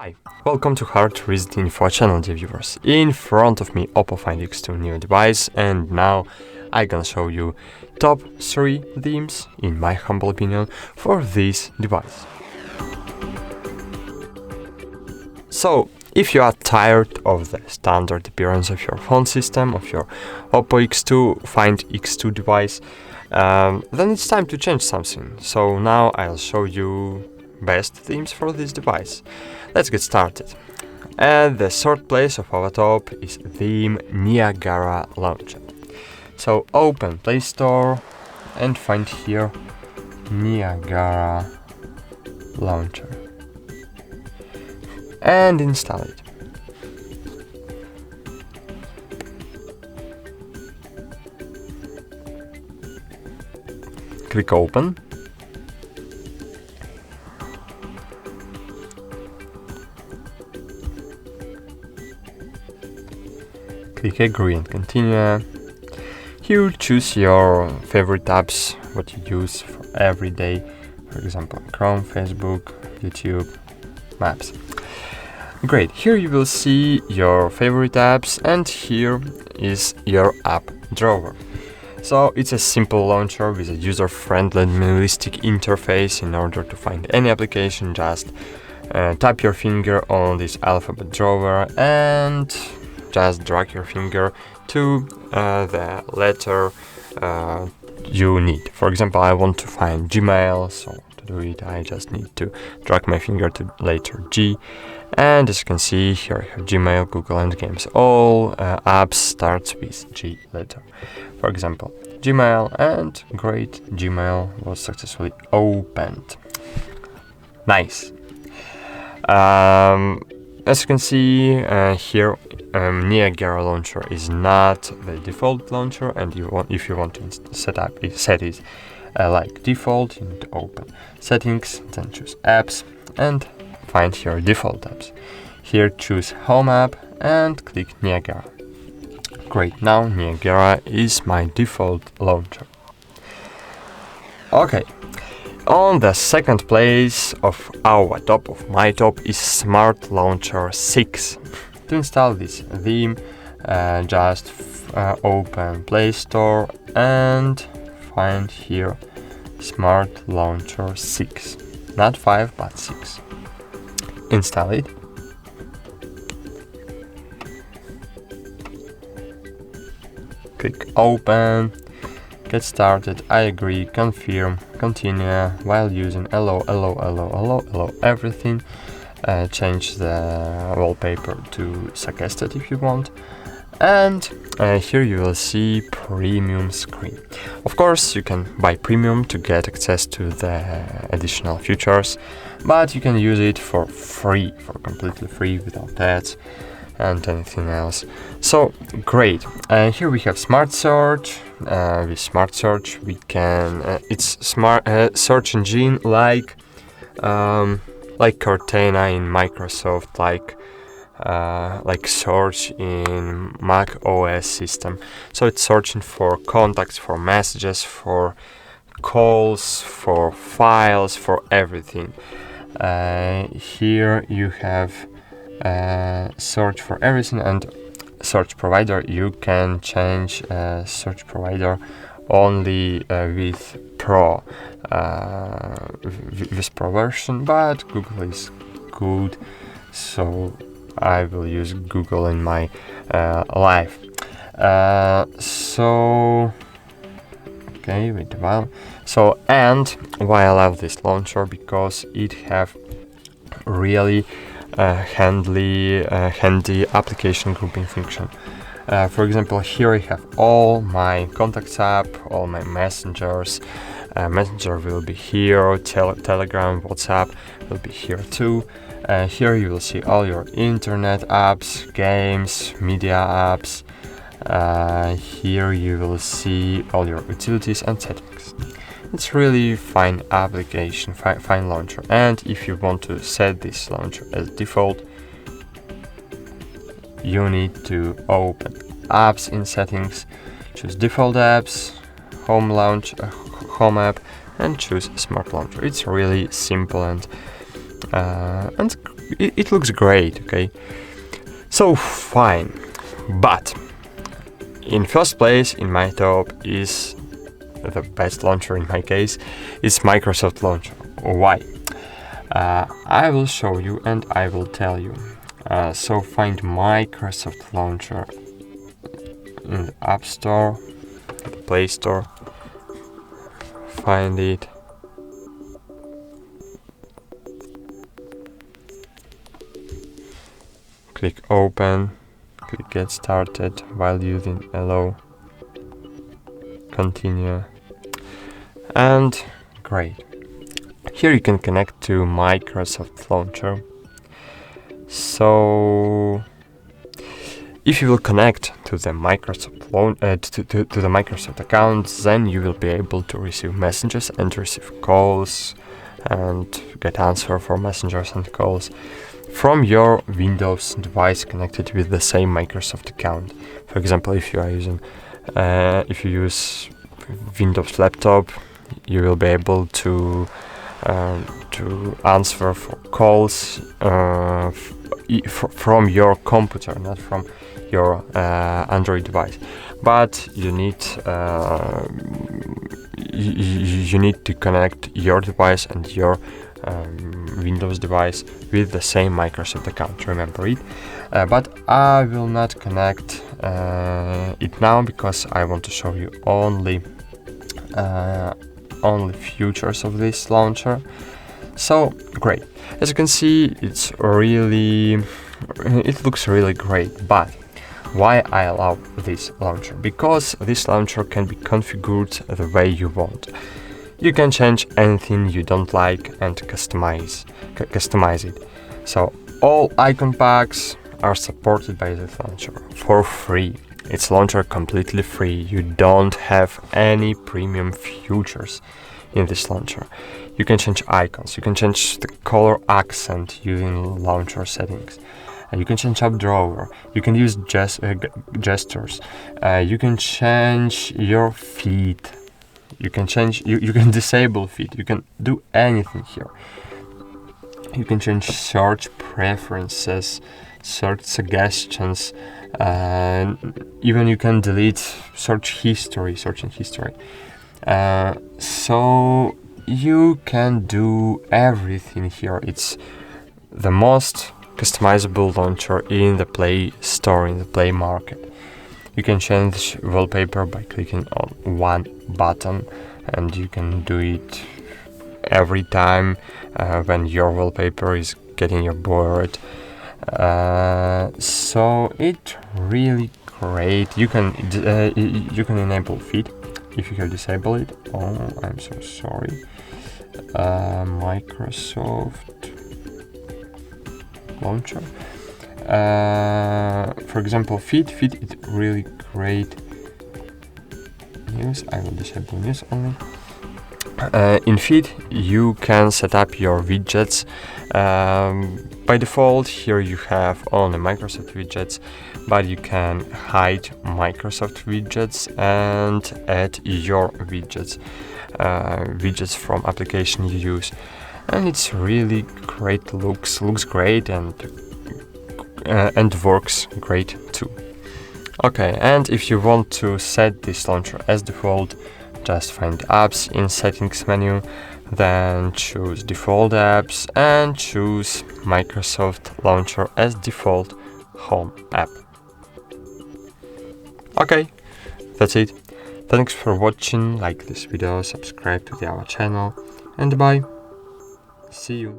Hi, welcome to HardReset.Info channel, dear viewers. In front of me, Oppo Find X2 Neo device, and now I gonna show you top 3 themes, in my humble opinion, for this device. So, if you are tired of the standard appearance of your phone system, of your Oppo X2 Find X2 device, then it's time to change something. So now I'll show you best themes for this device. Let's get started. At the third place of our top is theme Niagara Launcher. So open Play Store and find here Niagara Launcher and install it. Click open. Click agree and continue. Here choose your favorite apps, what you use for every day, for example Chrome, Facebook, YouTube, Maps. Great, here you will see your favorite apps and here is your app drawer. So it's a simple launcher with a user-friendly minimalistic interface. In order to find any application, just tap your finger on this alphabet drawer and just drag your finger to the letter you need. For example, I want to find Gmail, so to do it I just need to drag my finger to letter G, and as you can see here I have Gmail, Google and Games. All apps starts with G letter. For example, Gmail, and great, Gmail was successfully opened. Nice. As you can see here, Niagara Launcher is not the default launcher, and if you want to set it like default, you need to open settings, then choose apps and find here default apps. Here choose home app and click Niagara. Great, now Niagara is my default launcher. Okay. On the second place of our top, of my top, is Smart Launcher 6. To install this theme, just open Play Store and find here Smart Launcher 6. Not 5, but 6. Install it. Click Open. Get started, I agree, confirm, continue, while using allow, everything. Change the wallpaper to suggested if you want. And here you will see premium screen. Of course, you can buy premium to get access to the additional features, but you can use it for free, for completely free, without ads and anything else. So great. Here we have Smart Search. With Smart Search we can it's smart search engine like Cortana in Microsoft, like search in Mac OS system. So it's searching for contacts, for messages, for calls, for files, for everything. Here you have search for everything, and search provider, you can change search provider only with Pro version, but Google is good, so I will use Google in my life. So okay, wait a while. So, and why I love this launcher, because it have really handy application grouping function. For example, here I have all my contacts app, all my messengers. Messenger will be here, Telegram, WhatsApp will be here too. Here you will see all your internet apps, games, media apps. Here you will see all your utilities and settings. It's really fine application, fine launcher. And if you want to set this launcher as default, you need to open apps in settings, choose default apps, home app, and choose Smart Launcher. It's really simple and it looks great, okay? So fine, but in first place in my top is the best launcher in my case is Microsoft Launcher. Why? I will show you and I will tell you. So find Microsoft Launcher in the App Store, the Play Store, find it. Click open, click get started while using allow, continue, and great. Here you can connect to Microsoft Launcher. So if you will connect to the Microsoft to the Microsoft account, then you will be able to receive messages and receive calls and get answer for messages and calls from your Windows device connected with the same Microsoft account. For example, if you are using if you use Windows laptop, you will be able to answer for calls from your computer, not from your Android device. But you need you need to connect your device and your Windows device with the same Microsoft account. Remember it. But I will not connect it now because I want to show you only features of this launcher. So great. As you can see, it looks really great. But why I love this launcher? Because this launcher can be configured the way you want. You can change anything you don't like and customize it. So all icon packs are supported by this launcher for free. It's launcher completely free. You don't have any premium features in this launcher. You can change icons, you can change the color accent using launcher settings. You can change up drawer, you can use gestures, you can change your feed, you can disable feed, you can do anything here. You can change search preferences, search suggestions, even you can delete searching history. So you can do everything here. It's the most customizable launcher in the Play Store, in the Play Market. You can change wallpaper by clicking on one button, and you can do it every time when your wallpaper is getting you bored. So it's really great. You can enable feed if you have disabled it. Oh, I'm so sorry. Microsoft Launcher. For example, feed is really great. News, I will disable news only. In feed, you can set up your widgets. By default, here you have only Microsoft widgets, but you can hide Microsoft widgets and add your widgets from application you use. And it's really great. Looks great and works great too. Okay, and if you want to set this launcher as default, just find apps in settings menu, then choose default apps and choose Microsoft Launcher as default home app. Okay, that's it. Thanks for watching. Like this video, subscribe to our channel, and bye. See you.